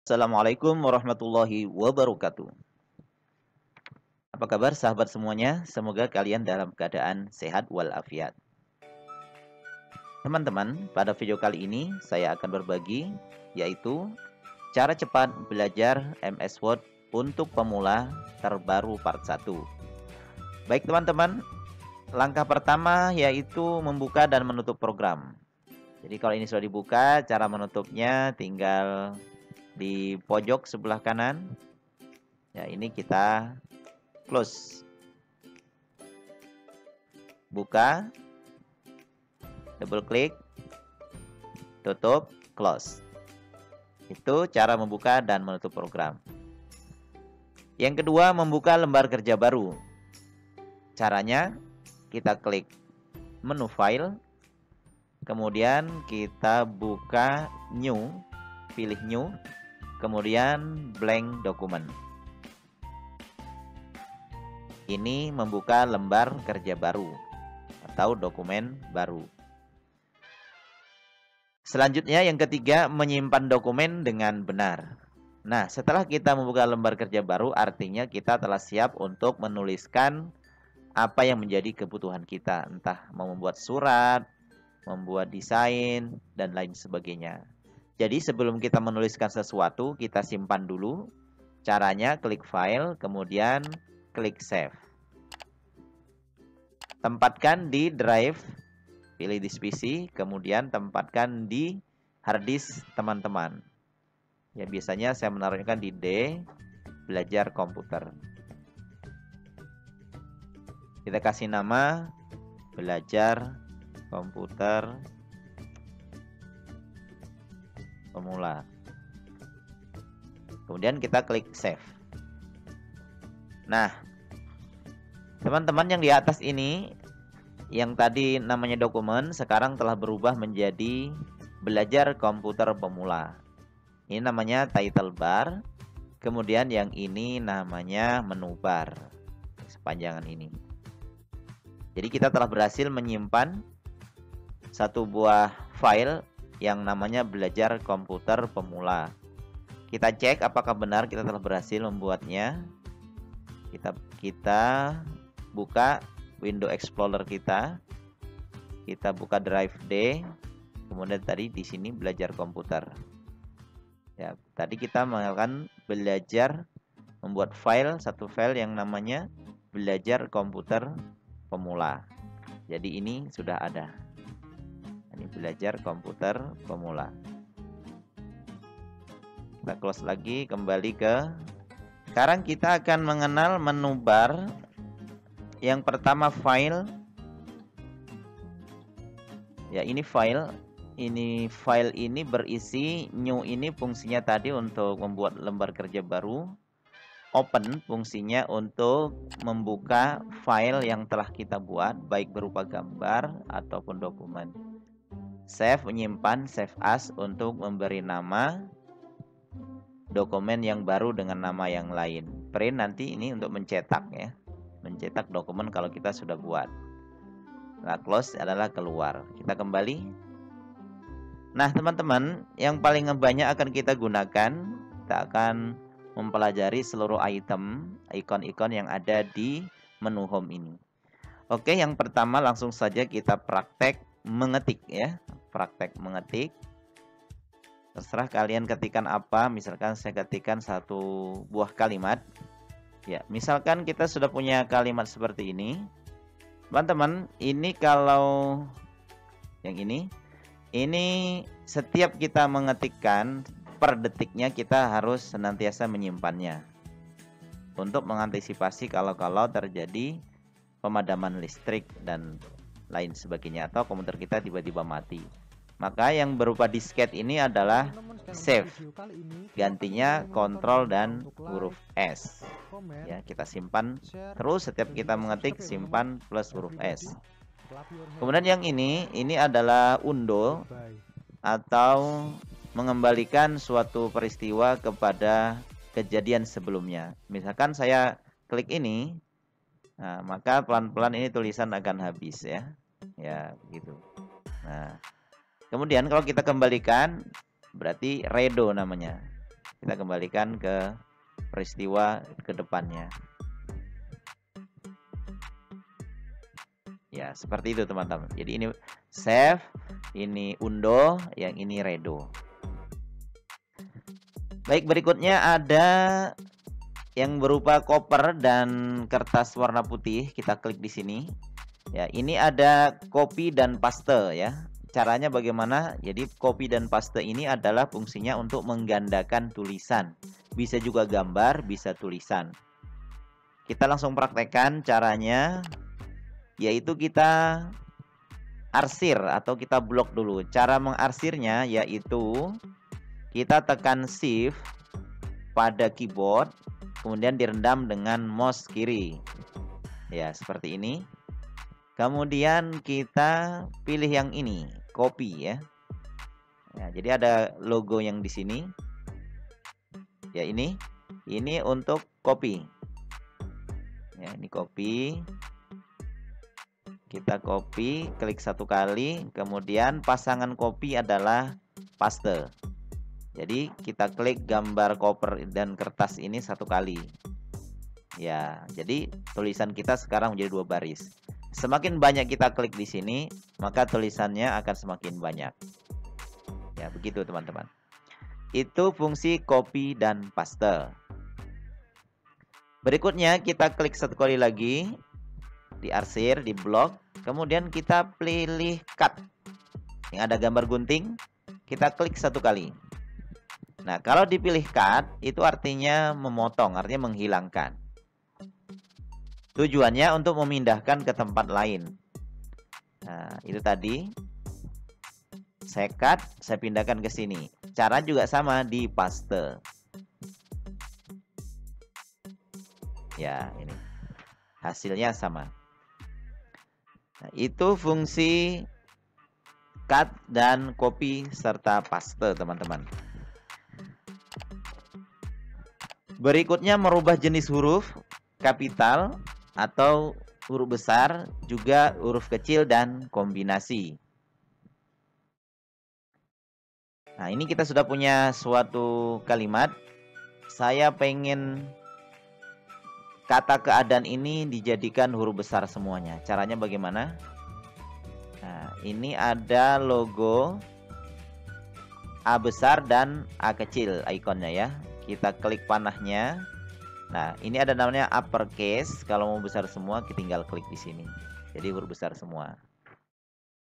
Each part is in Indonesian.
Assalamualaikum warahmatullahi wabarakatuh. Apa kabar sahabat semuanya? Semoga kalian dalam keadaan sehat walafiat. Teman-teman, pada video kali ini saya akan berbagi yaitu cara cepat belajar MS Word untuk pemula terbaru part 1. Baik teman-teman, langkah pertama yaitu membuka dan menutup program. Jadi kalau ini sudah dibuka, cara menutupnya tinggal di pojok sebelah kanan. Ya, ini kita close. Buka, double klik, tutup, close. Itu cara membuka dan menutup program. Yang kedua, membuka lembar kerja baru. Caranya, kita klik menu file, kemudian kita buka new, pilih new, kemudian blank dokumen. Ini membuka lembar kerja baru atau dokumen baru. Selanjutnya yang ketiga, menyimpan dokumen dengan benar. Nah, setelah kita membuka lembar kerja baru, artinya kita telah siap untuk menuliskan apa yang menjadi kebutuhan kita. Entah mau membuat surat, membuat desain, dan lain sebagainya. Jadi sebelum kita menuliskan sesuatu, kita simpan dulu. Caranya klik file, kemudian klik save. Tempatkan di drive, pilih di PC, kemudian tempatkan di hard disk teman-teman. Ya, biasanya saya menaruhkan di D, belajar komputer. Kita kasih nama belajar komputer pemula. Kemudian kita klik save. Nah, teman-teman yang di atas ini, yang tadi namanya dokumen, sekarang telah berubah menjadi belajar komputer pemula. Ini namanya title bar. Kemudian yang ini namanya menu bar. Sepanjangan ini. Jadi kita telah berhasil menyimpan satu buah file yang namanya belajar komputer pemula. Kita cek apakah benar kita telah berhasil membuatnya. Kita buka Windows Explorer kita. Kita buka drive D. Kemudian tadi di sini belajar komputer. Ya, tadi kita menggunakan belajar membuat satu file yang namanya belajar komputer pemula. Jadi ini sudah ada. Ini belajar komputer pemula. Kita close lagi, kembali ke. Sekarang kita akan mengenal menu bar. Yang pertama file. Ya, ini file. File ini berisi new, ini fungsinya tadi untuk membuat lembar kerja baru. Open fungsinya untuk membuka file yang telah kita buat, baik berupa gambar ataupun dokumen. Save menyimpan, save as untuk memberi nama dokumen yang baru dengan nama yang lain. Print nanti ini untuk mencetak ya. Mencetak dokumen kalau kita sudah buat. Nah, close adalah keluar. Kita kembali. Nah, teman-teman, yang paling banyak akan kita gunakan, kita akan mempelajari seluruh item, ikon-ikon yang ada di menu home ini. Oke, yang pertama langsung saja kita praktek mengetik ya. Praktek mengetik. Terserah kalian ketikkan apa. Misalkan saya ketikkan satu buah kalimat. Ya, misalkan kita sudah punya kalimat seperti ini. Teman-teman, ini kalau yang ini setiap kita mengetikkan per detiknya kita harus senantiasa menyimpannya. Untuk mengantisipasi kalau terjadi pemadaman listrik dan lain sebagainya, atau komputer kita tiba-tiba mati. Maka yang berupa disket ini adalah save. Gantinya kontrol dan huruf S. Ya, kita simpan terus setiap kita mengetik, simpan plus huruf S. Kemudian yang ini adalah undo atau mengembalikan suatu peristiwa kepada kejadian sebelumnya. Misalkan saya klik ini, nah, maka pelan-pelan ini tulisan akan habis ya. Ya, begitu. Nah, kemudian kalau kita kembalikan berarti redo namanya. Kita kembalikan ke peristiwa ke depannya. Ya, seperti itu teman-teman. Jadi ini save, ini undo, yang ini redo. Baik, berikutnya ada yang berupa koper dan kertas warna putih. Kita klik di sini. Ya, ini ada copy dan paste ya. Caranya bagaimana? Jadi copy dan paste ini adalah fungsinya untuk menggandakan tulisan. Bisa juga gambar, bisa tulisan. Kita langsung praktekkan caranya, yaitu kita arsir atau kita blok dulu. Cara mengarsirnya yaitu kita tekan shift pada keyboard, kemudian direndam dengan mouse kiri. Ya, seperti ini. Kemudian kita pilih yang ini, copy ya. Ya, jadi ada logo yang di sini. Ya, ini untuk copy. Ya, ini copy. Kita copy, klik satu kali, kemudian pasangan copy adalah paste. Jadi kita klik gambar koper dan kertas ini satu kali. Ya, jadi tulisan kita sekarang menjadi 2 baris. Semakin banyak kita klik di sini, maka tulisannya akan semakin banyak. Ya, begitu teman-teman. Itu fungsi copy dan paste. Berikutnya kita klik satu kali lagi, diarsir, di blok, kemudian kita pilih cut. Yang ada gambar gunting, kita klik satu kali. Nah, kalau dipilih cut, itu artinya memotong, artinya menghilangkan. Tujuannya untuk memindahkan ke tempat lain. Nah, itu tadi. Saya cut, saya pindahkan ke sini. Cara juga sama, di paste. Ya, ini. Hasilnya sama. Nah, itu fungsi cut dan copy serta paste, teman-teman. Berikutnya merubah jenis huruf, kapital atau huruf besar, juga huruf kecil dan kombinasi. Nah, ini kita sudah punya suatu kalimat. Saya pengen kata keadaan ini dijadikan huruf besar semuanya. Caranya bagaimana? Nah, ini ada logo A besar dan A kecil ikonnya ya. Kita klik panahnya. Nah, ini ada namanya uppercase. Kalau mau besar semua, kita tinggal klik di sini. Jadi huruf besar semua.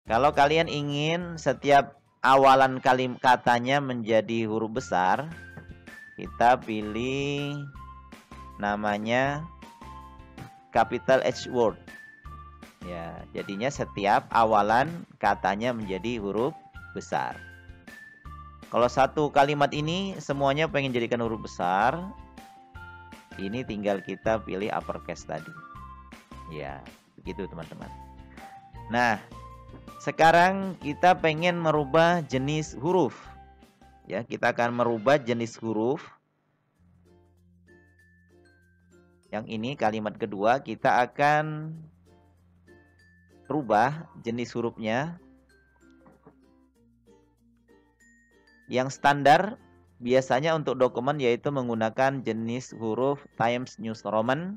Kalau kalian ingin setiap awalan katanya menjadi huruf besar, kita pilih namanya capital H word. Ya, jadinya setiap awalan katanya menjadi huruf besar. Kalau satu kalimat ini semuanya pengen jadikan huruf besar, ini tinggal kita pilih uppercase tadi. Ya, begitu teman-teman. Nah, sekarang kita pengen merubah jenis huruf. Ya, kita akan merubah jenis huruf. Yang ini kalimat kedua, kita akan rubah jenis hurufnya. Yang standar biasanya untuk dokumen yaitu menggunakan jenis huruf Times New Roman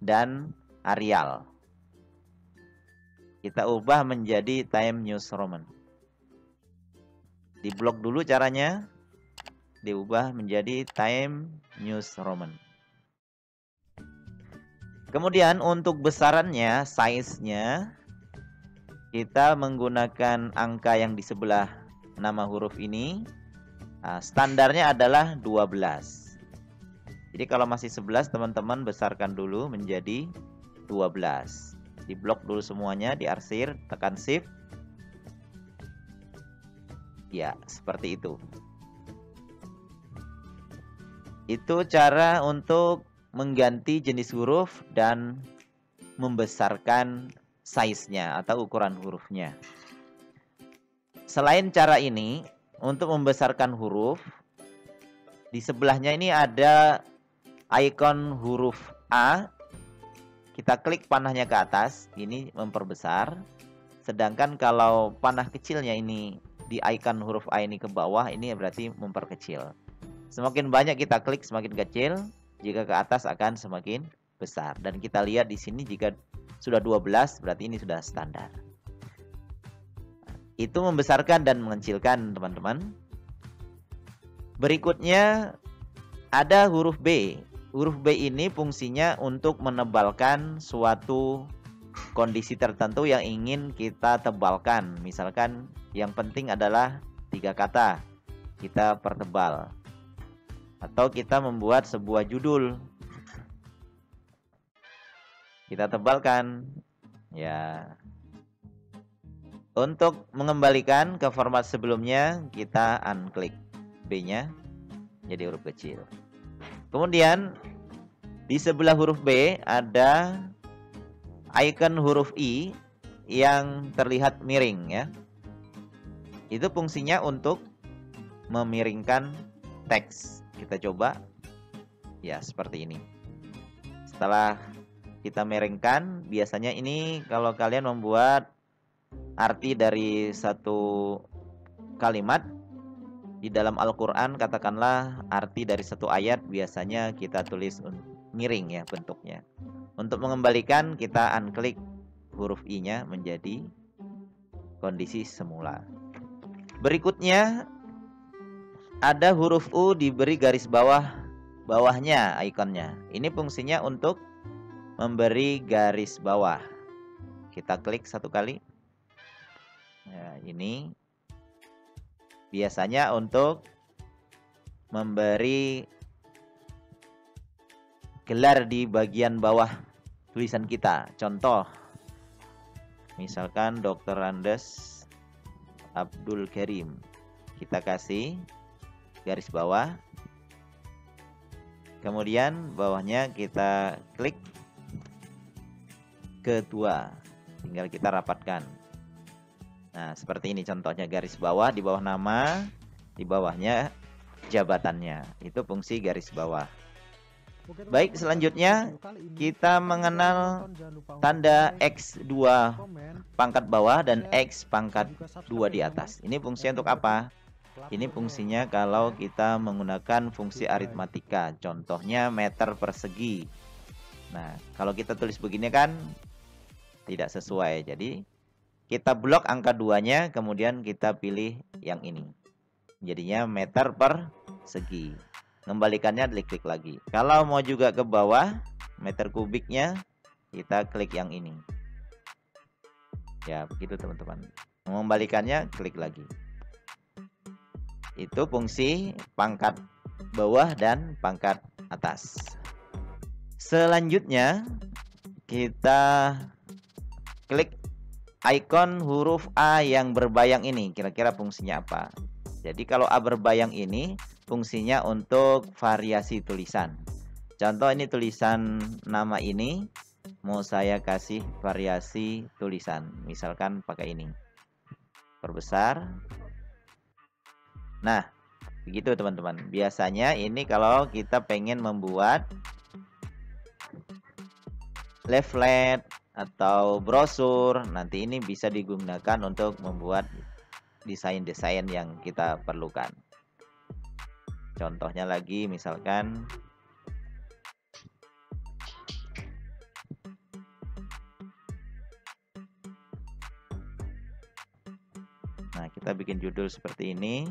dan Arial. Kita ubah menjadi Times New Roman. Diblok dulu caranya. Diubah menjadi Times New Roman. Kemudian untuk besarannya, size-nya, kita menggunakan angka yang di sebelah nama huruf ini. Nah, standarnya adalah 12. Jadi kalau masih 11, teman-teman besarkan dulu menjadi 12. Diblok dulu semuanya, diarsir, tekan shift. Ya, seperti itu. Itu cara untuk mengganti jenis huruf dan membesarkan size-nya atau ukuran hurufnya. Selain cara ini, untuk membesarkan huruf, di sebelahnya ini ada ikon huruf A. Kita klik panahnya ke atas, ini memperbesar. Sedangkan kalau panah kecilnya ini di icon huruf A ini ke bawah, ini berarti memperkecil. Semakin banyak kita klik semakin kecil, jika ke atas akan semakin besar. Dan kita lihat di sini jika sudah 12 berarti ini sudah standar. Itu membesarkan dan mengecilkan, teman-teman. Berikutnya ada huruf B. Huruf B ini fungsinya untuk menebalkan suatu kondisi tertentu yang ingin kita tebalkan. Misalkan yang penting adalah 3 kata, kita pertebal. Atau kita membuat sebuah judul, kita tebalkan. Ya. Untuk mengembalikan ke format sebelumnya, kita unklik B-nya jadi huruf kecil. Kemudian di sebelah huruf B ada icon huruf I yang terlihat miring ya. Itu fungsinya untuk memiringkan teks. Kita coba. Ya, seperti ini. Setelah kita miringkan, biasanya ini kalau kalian membuat arti dari satu kalimat di dalam Al-Quran, katakanlah arti dari satu ayat, biasanya kita tulis miring ya bentuknya. Untuk mengembalikan, kita unklik huruf I-nya menjadi kondisi semula. Berikutnya ada huruf U diberi garis bawahnya ikonnya. Ini fungsinya untuk memberi garis bawah. Kita klik satu kali. Ya, ini biasanya untuk memberi gelar di bagian bawah tulisan kita. Contoh, misalkan Dr. Andes Abdul Karim. Kita kasih garis bawah. Kemudian bawahnya kita klik kedua. Tinggal kita rapatkan. Nah, seperti ini contohnya, garis bawah, di bawah nama, di bawahnya jabatannya. Itu fungsi garis bawah. Baik, selanjutnya kita mengenal tanda X2 pangkat bawah dan X pangkat 2 di atas. Ini fungsinya untuk apa? Ini fungsinya kalau kita menggunakan fungsi aritmatika. Contohnya meter persegi. Nah, kalau kita tulis begini kan tidak sesuai. Jadi kita blok angka 2-nya, kemudian kita pilih yang ini. Jadinya meter persegi. Mengembalikannya klik lagi. Kalau mau juga ke bawah, meter kubiknya, kita klik yang ini. Ya, begitu teman-teman. Mengembalikannya klik lagi. Itu fungsi pangkat bawah dan pangkat atas. Selanjutnya kita klik icon huruf A yang berbayang ini. Kira-kira fungsinya apa? Jadi kalau A berbayang ini fungsinya untuk variasi tulisan. Contoh ini tulisan nama ini, mau saya kasih variasi tulisan. Misalkan pakai ini. Perbesar. Nah, begitu teman-teman. Biasanya ini kalau kita pengen membuat leaflet atau brosur, nanti ini bisa digunakan untuk membuat desain-desain yang kita perlukan. Contohnya lagi misalkan nah, kita bikin judul seperti ini,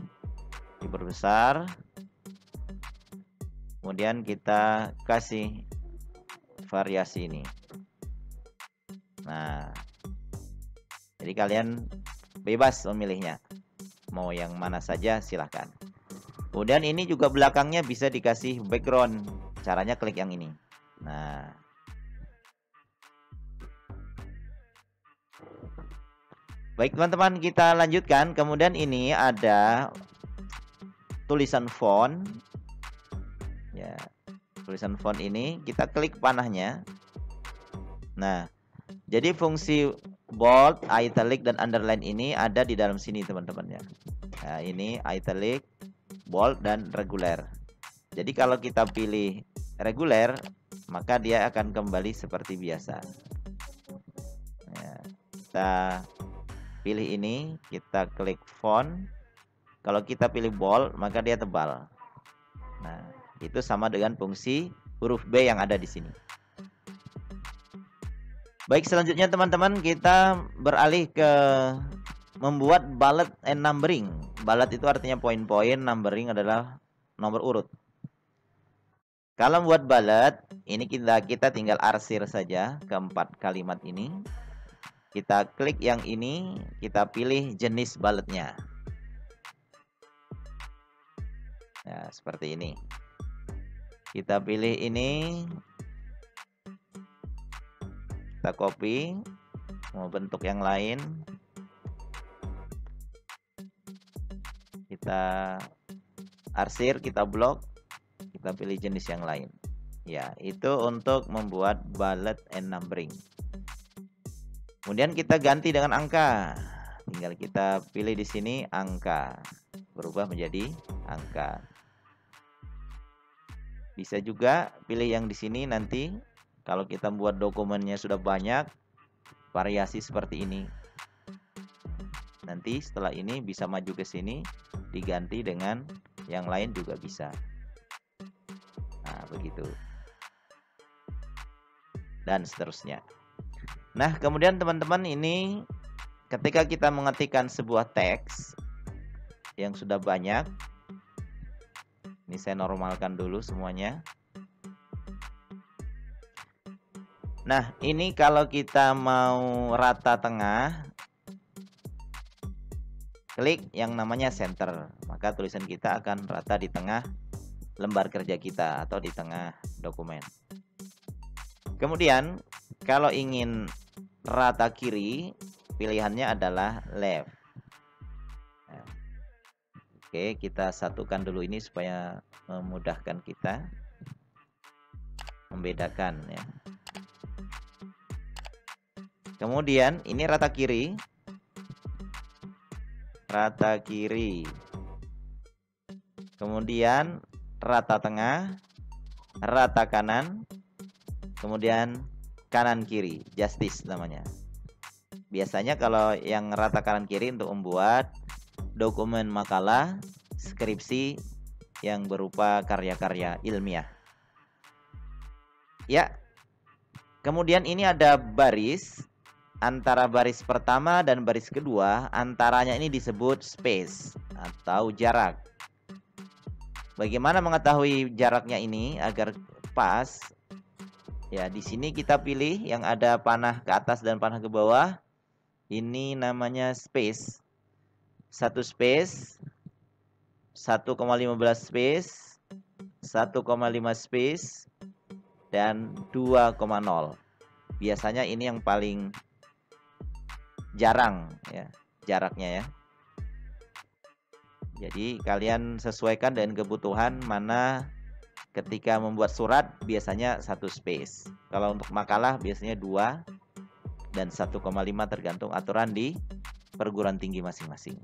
diperbesar, kemudian kita kasih variasi ini. Nah, jadi kalian bebas memilihnya, mau yang mana saja silahkan. Kemudian ini juga belakangnya bisa dikasih background. Caranya klik yang ini. Nah, baik teman-teman, kita lanjutkan. Kemudian ini ada tulisan font. Ya, tulisan font ini kita klik panahnya. Nah, jadi fungsi bold, italic, dan underline ini ada di dalam sini teman-teman ya. Nah, ini italic, bold, dan reguler. Jadi kalau kita pilih reguler, maka dia akan kembali seperti biasa. Ya, kita pilih ini, kita klik font. Kalau kita pilih bold, maka dia tebal. Nah, itu sama dengan fungsi huruf B yang ada di sini. Baik, selanjutnya teman-teman, kita beralih ke membuat bullet and numbering. Bullet itu artinya poin-poin, numbering adalah nomor urut. Kalau buat bullet, ini kita tinggal arsir saja keempat kalimat ini. Kita klik yang ini, kita pilih jenis bulletnya. Nah, seperti ini. Kita pilih ini. Kita copy, mau bentuk yang lain, kita arsir, kita blok, kita pilih jenis yang lain. Ya, itu untuk membuat bullet and numbering. Kemudian kita ganti dengan angka. Tinggal kita pilih di sini angka, berubah menjadi angka. Bisa juga pilih yang di sini nanti. Kalau kita buat dokumennya sudah banyak, variasi seperti ini. Nanti setelah ini bisa maju ke sini, diganti dengan yang lain juga bisa. Nah, begitu. Dan seterusnya. Nah, kemudian teman-teman, ini ketika kita mengetikkan sebuah teks yang sudah banyak, ini saya normalkan dulu semuanya. Nah, ini kalau kita mau rata tengah, klik yang namanya center, maka tulisan kita akan rata di tengah lembar kerja kita atau di tengah dokumen. Kemudian, kalau ingin rata kiri, pilihannya adalah left. Nah, oke, kita satukan dulu ini supaya memudahkan kita membedakan ya. Kemudian ini rata kiri. Rata kiri. Kemudian rata tengah, rata kanan, kemudian kanan kiri, justice namanya. Biasanya kalau yang rata kanan kiri untuk membuat dokumen makalah, skripsi yang berupa karya-karya ilmiah. Ya. Kemudian ini ada baris. Antara baris pertama dan baris kedua, antaranya ini disebut space atau jarak. Bagaimana mengetahui jaraknya ini agar pas? Ya, di sini kita pilih yang ada panah ke atas dan panah ke bawah. Ini namanya space. 1 space, 1,15 space, 1,5 space, dan 2,0. Biasanya ini yang paling jarang ya, jaraknya ya. Jadi kalian sesuaikan dengan kebutuhan mana. Ketika membuat surat biasanya 1 space. Kalau untuk makalah biasanya 2 dan 1,5 tergantung aturan di perguruan tinggi masing-masing.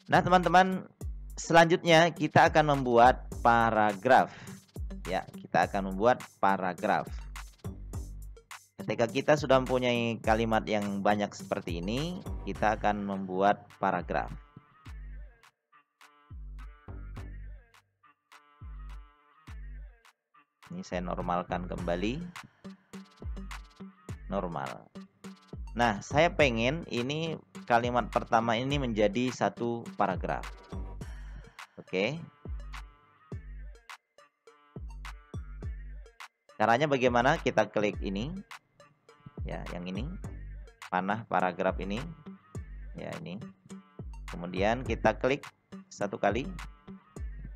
Nah, teman-teman, selanjutnya kita akan membuat paragraf. Ya, kita akan membuat paragraf. Ketika kita sudah mempunyai kalimat yang banyak seperti ini, kita akan membuat paragraf. Ini saya normalkan kembali. Normal. Nah, saya pengen ini kalimat pertama ini menjadi 1 paragraf. Oke. Caranya bagaimana? Kita klik ini. Ya, yang ini. Panah paragraf ini. Ya, ini. Kemudian kita klik 1 kali.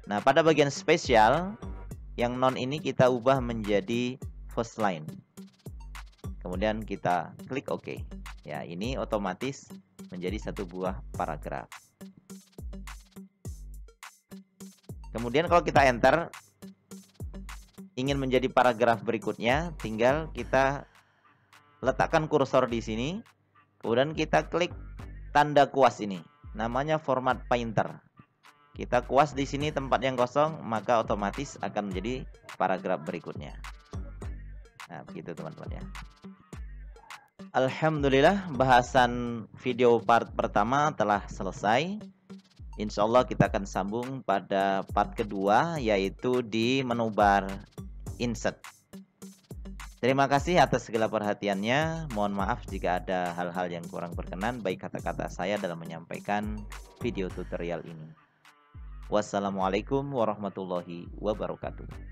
Nah, pada bagian spesial, yang non ini kita ubah menjadi first line. Kemudian kita klik OK. Ya, ini otomatis menjadi 1 buah paragraf. Kemudian kalau kita enter, ingin menjadi paragraf berikutnya, tinggal kita letakkan kursor di sini. Kemudian kita klik tanda kuas ini. Namanya format painter. Kita kuas di sini tempat yang kosong, maka otomatis akan menjadi paragraf berikutnya. Nah, begitu teman-teman ya. Alhamdulillah bahasan video part pertama telah selesai. Insya Allah kita akan sambung pada part kedua, yaitu di menu bar insert. Terima kasih atas segala perhatiannya. Mohon maaf jika ada hal-hal yang kurang berkenan baik kata-kata saya dalam menyampaikan video tutorial ini. Wassalamualaikum warahmatullahi wabarakatuh.